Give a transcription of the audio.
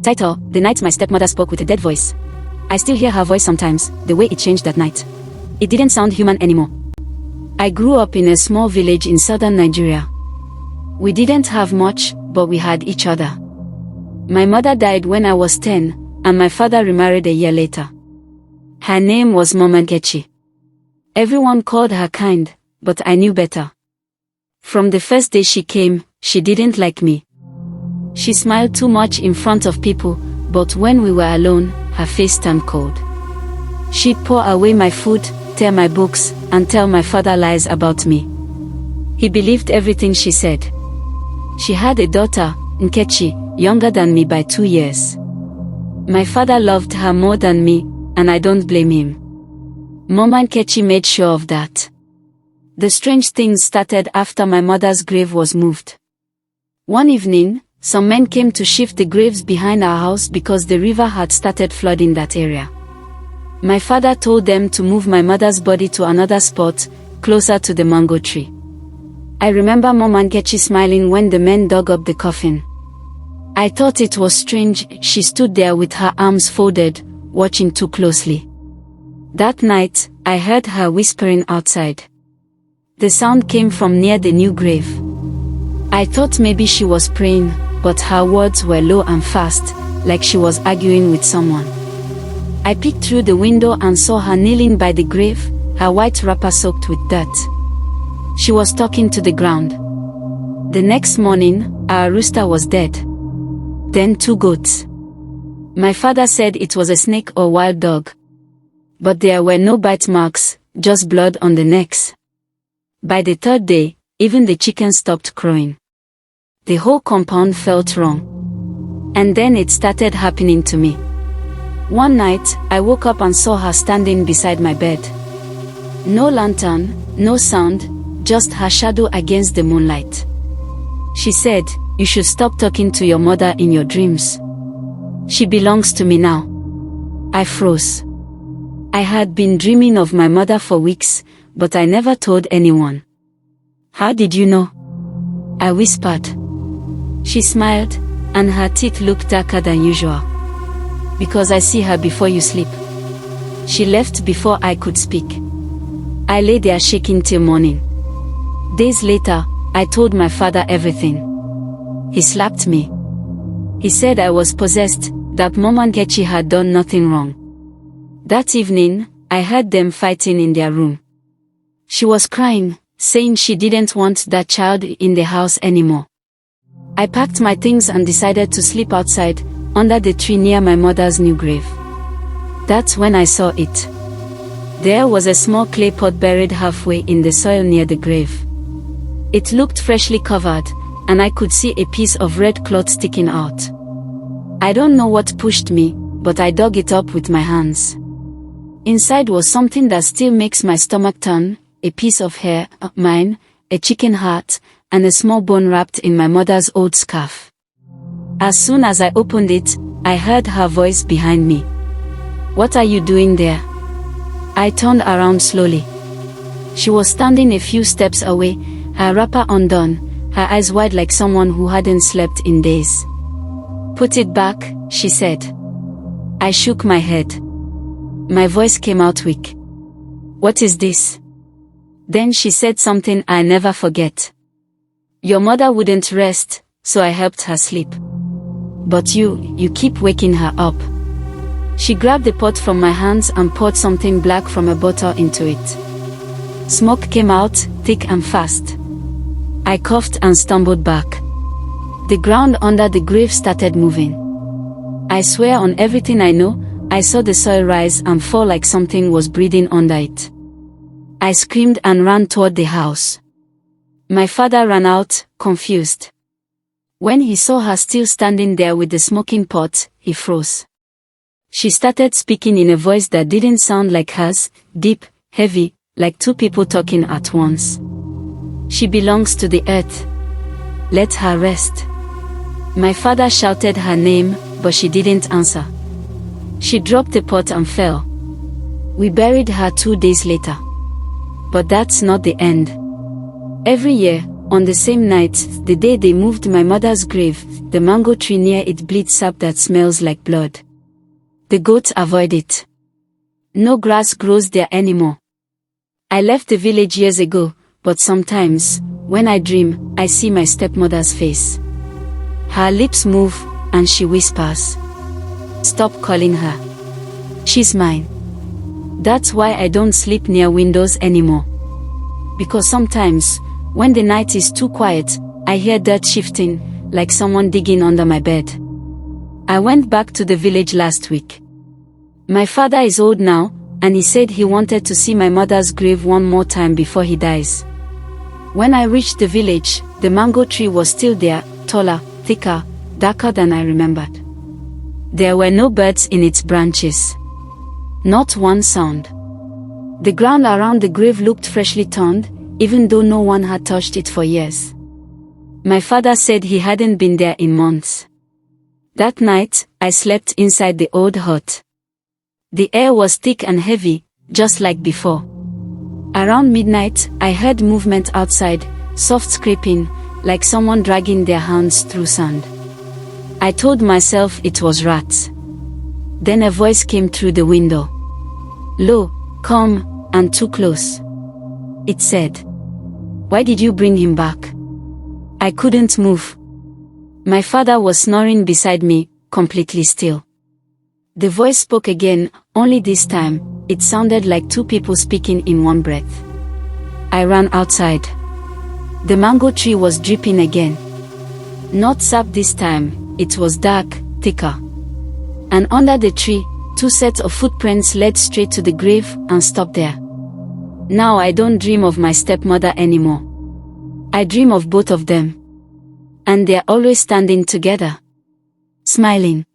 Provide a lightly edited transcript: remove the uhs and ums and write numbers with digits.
Title: The Night My Stepmother Spoke with a Dead Voice. I still hear her voice sometimes, the way it changed that night. It didn't sound human anymore. I grew up in a small village in southern Nigeria. We didn't have much, but we had each other. My mother died when I was 10, and my father remarried a year later. Her name was Mama Nkechi. Everyone called her kind, but I knew better. From the first day she came, she didn't like me. She smiled too much in front of people, but when we were alone, her face turned cold. She'd pour away my food, tear my books, and tell my father lies about me. He believed everything she said. She had a daughter, Nkechi, younger than me by 2 years. My father loved her more than me, and I don't blame him. Mama Nkechi made sure of that. The strange things started after my mother's grave was moved. One evening, some men came to shift the graves behind our house because the river had started flooding that area. My father told them to move my mother's body to another spot, closer to the mango tree. I remember Mama Nkechi smiling when the men dug up the coffin. I thought it was strange. She stood there with her arms folded, watching too closely. That night, I heard her whispering outside. The sound came from near the new grave. I thought maybe she was praying, but her words were low and fast, like she was arguing with someone. I peeked through the window and saw her kneeling by the grave, her white wrapper soaked with dirt. She was talking to the ground. The next morning, our rooster was dead. Then 2 goats. My father said it was a snake or wild dog. But there were no bite marks, just blood on the necks. By the 3rd day, even the chickens stopped crowing. The whole compound felt wrong. And then it started happening to me. One night, I woke up and saw her standing beside my bed. No lantern, no sound, just her shadow against the moonlight. She said, "You should stop talking to your mother in your dreams. She belongs to me now." I froze. I had been dreaming of my mother for weeks, but I never told anyone. "How did you know?" I whispered. She smiled, and her teeth looked darker than usual. "Because I see her before you sleep." She left before I could speak. I lay there shaking till morning. Days later, I told my father everything. He slapped me. He said I was possessed, that Mama Nkechi had done nothing wrong. That evening, I heard them fighting in their room. She was crying, saying she didn't want that child in the house anymore. I packed my things and decided to sleep outside, under the tree near my mother's new grave. That's when I saw it. There was a small clay pot buried halfway in the soil near the grave. It looked freshly covered, and I could see a piece of red cloth sticking out. I don't know what pushed me, but I dug it up with my hands. Inside was something that still makes my stomach turn, a piece of hair, mine, a chicken heart, and a small bone wrapped in my mother's old scarf. As soon as I opened it, I heard her voice behind me. "What are you doing there?" I turned around slowly. She was standing a few steps away, her wrapper undone, her eyes wide like someone who hadn't slept in days. "Put it back," she said. I shook my head. My voice came out weak. "What is this?" Then she said something I never forget. "Your mother wouldn't rest, so I helped her sleep. But you keep waking her up." She grabbed the pot from my hands and poured something black from a bottle into it. Smoke came out, thick and fast. I coughed and stumbled back. The ground under the grave started moving. I swear on everything I know, I saw the soil rise and fall like something was breathing under it. I screamed and ran toward the house. My father ran out, confused. When he saw her still standing there with the smoking pot, he froze. She started speaking in a voice that didn't sound like hers, deep, heavy, like 2 people talking at once. "She belongs to the earth. Let her rest." My father shouted her name, but she didn't answer. She dropped the pot and fell. We buried her 2 days later. But that's not the end. Every year, On the same night, the day they moved my mother's grave, the mango tree near it bleeds sap that smells like blood. The goats avoid it. No grass grows there anymore. I left the village years ago, but sometimes, when I dream, I see my stepmother's face. Her lips move, and she whispers, "Stop calling her. She's mine." That's why I don't sleep near windows anymore. Because sometimes, when the night is too quiet, I hear dirt shifting, like someone digging under my bed. I went back to the village last week. My father is old now, and he said he wanted to see my mother's grave one more time before he dies. When I reached the village, the mango tree was still there, taller, thicker, darker than I remembered. There were no birds in its branches. Not one sound. The ground around the grave looked freshly turned, even though no one had touched it for years. My father said he hadn't been there in months. That night, I slept inside the old hut. The air was thick and heavy, just like before. Around midnight, I heard movement outside, soft scraping, like someone dragging their hands through sand. I told myself it was rats. Then a voice came through the window. "Low, come, and too close." It said, "Why did you bring him back?" I couldn't move. My father was snoring beside me, completely still. The voice spoke again, only this time, it sounded like two people speaking in one breath. I ran outside. The mango tree was dripping again. Not sap this time, it was dark, thicker. And under the tree, two sets of footprints led straight to the grave and stopped there. Now I don't dream of my stepmother anymore. I dream of both of them. And they're always standing together, smiling.